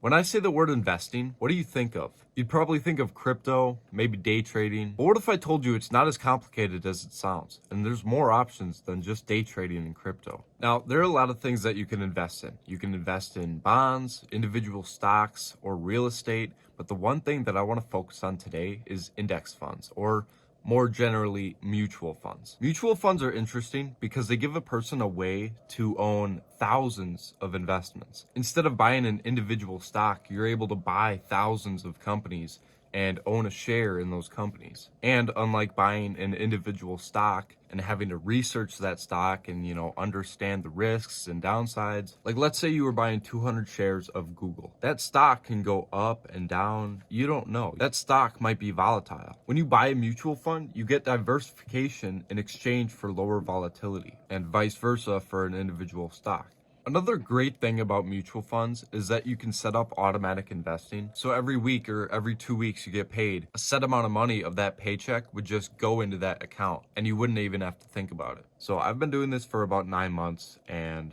When I say the word investing, what do you think of? You'd probably think of crypto, maybe day trading. But what if I told you it's not as complicated as it sounds, and there's more options than just day trading in crypto? Now, there are a lot of things that you can invest in. You can invest in bonds, individual stocks, or real estate. But the one thing that I want to focus on today is index funds, or more generally, mutual funds. Mutual funds are interesting because they give a person a way to own thousands of investments. Instead of buying an individual stock, you're able to buy thousands of companies and own a share in those companies. And unlike buying an individual stock and having to research that stock and, understand the risks and downsides, like let's say you were buying 200 shares of Google. That stock can go up and down. You don't know. That stock might be volatile. When you buy a mutual fund, you get diversification in exchange for lower volatility, and vice versa for an individual stock. Another great thing about mutual funds is that you can set up automatic investing. So every week or every 2 weeks you get paid, a set amount of money of that paycheck would just go into that account and you wouldn't even have to think about it. So I've been doing this for about 9 months and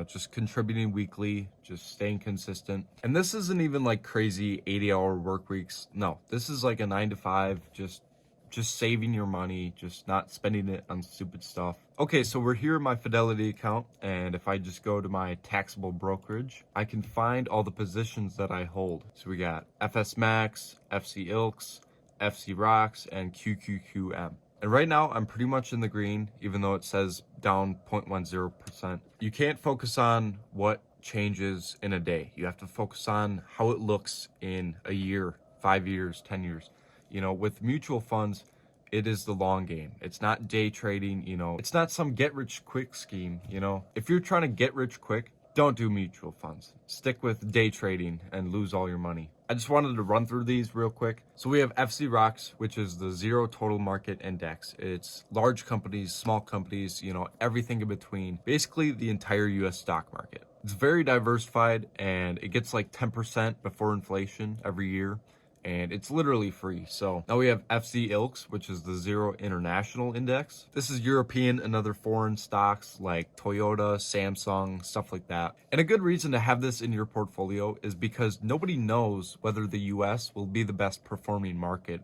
just contributing weekly, just staying consistent. And this isn't even like crazy 80-hour work weeks. No, this is like a 9 to 5, just saving your money, just not spending it on stupid stuff. Okay, so we're here in my Fidelity account, and if I just go to my taxable brokerage, I can find all the positions that I hold. So we got FS Max, FC Ilks, FC Rocks, and QQQM. And right now, I'm pretty much in the green, even though it says down 0.10%. You can't focus on what changes in a day. You have to focus on how it looks in a year, 5 years, 10 years. With mutual funds, it is the long game. It's not day trading, it's not some get rich quick scheme, If you're trying to get rich quick, don't do mutual funds. Stick with day trading and lose all your money. I just wanted to run through these real quick. So we have FC Rocks, which is the Zero Total Market Index. It's large companies, small companies, everything in between. Basically the entire US stock market. It's very diversified and it gets like 10% before inflation every year. And it's literally free. So now we have FC Ilks, which is the Zero International Index. This is European and other foreign stocks like Toyota, Samsung, stuff like that. And a good reason to have this in your portfolio is because nobody knows whether the US will be the best performing market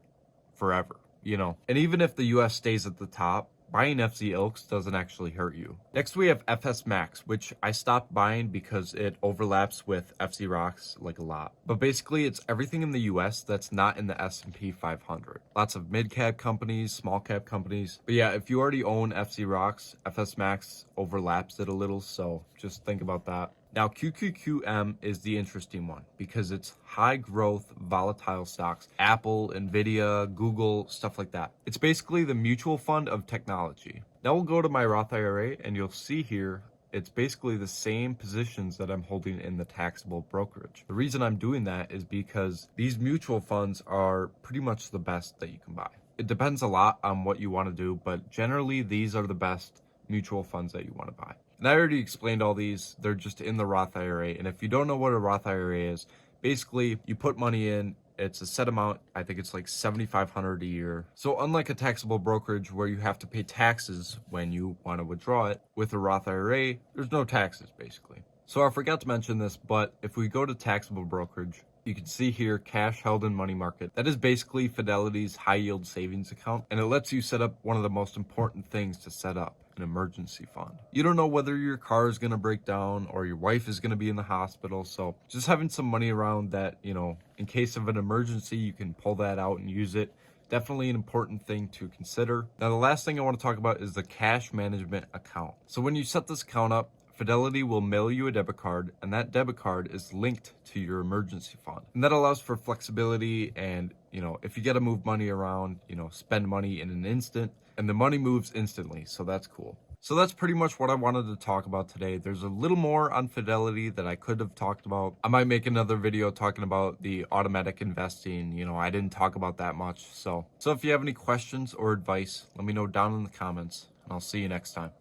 forever, And even if the US stays at the top, buying FC Ilks doesn't actually hurt you. Next, we have FS Max, which I stopped buying because it overlaps with FC Rocks like a lot. But basically, it's everything in the US that's not in the S&P 500. Lots of mid-cap companies, small-cap companies. But yeah, if you already own FC Rocks, FS Max overlaps it a little, so just think about that. Now, QQQM is the interesting one because it's high growth, volatile stocks. Apple, Nvidia, Google, stuff like that. It's basically the mutual fund of technology. Now we'll go to my Roth IRA and you'll see here, it's basically the same positions that I'm holding in the taxable brokerage. The reason I'm doing that is because these mutual funds are pretty much the best that you can buy. It depends a lot on what you want to do, but generally these are the best mutual funds that you want to buy. And I already explained all these. They're just in the Roth IRA. And if you don't know what a Roth IRA is, basically you put money in, it's a set amount. I think it's like $7,500 a year. So unlike a taxable brokerage where you have to pay taxes when you want to withdraw it, with a Roth IRA, there's no taxes basically. So I forgot to mention this, but if we go to taxable brokerage, you can see here cash held in money market. That is basically Fidelity's high yield savings account, and it lets you set up one of the most important things to set up, an emergency fund. You don't know whether your car is going to break down or your wife is going to be in the hospital, so just having some money around that, in case of an emergency, you can pull that out and use it. Definitely an important thing to consider. Now, the last thing I want to talk about is the cash management account. So when you set this account up, Fidelity will mail you a debit card, and that debit card is linked to your emergency fund. And that allows for flexibility and, if you got to move money around, spend money in an instant, and the money moves instantly, so that's cool. So that's pretty much what I wanted to talk about today. There's a little more on Fidelity that I could have talked about. I might make another video talking about the automatic investing. I didn't talk about that much. So if you have any questions or advice, let me know down in the comments, and I'll see you next time.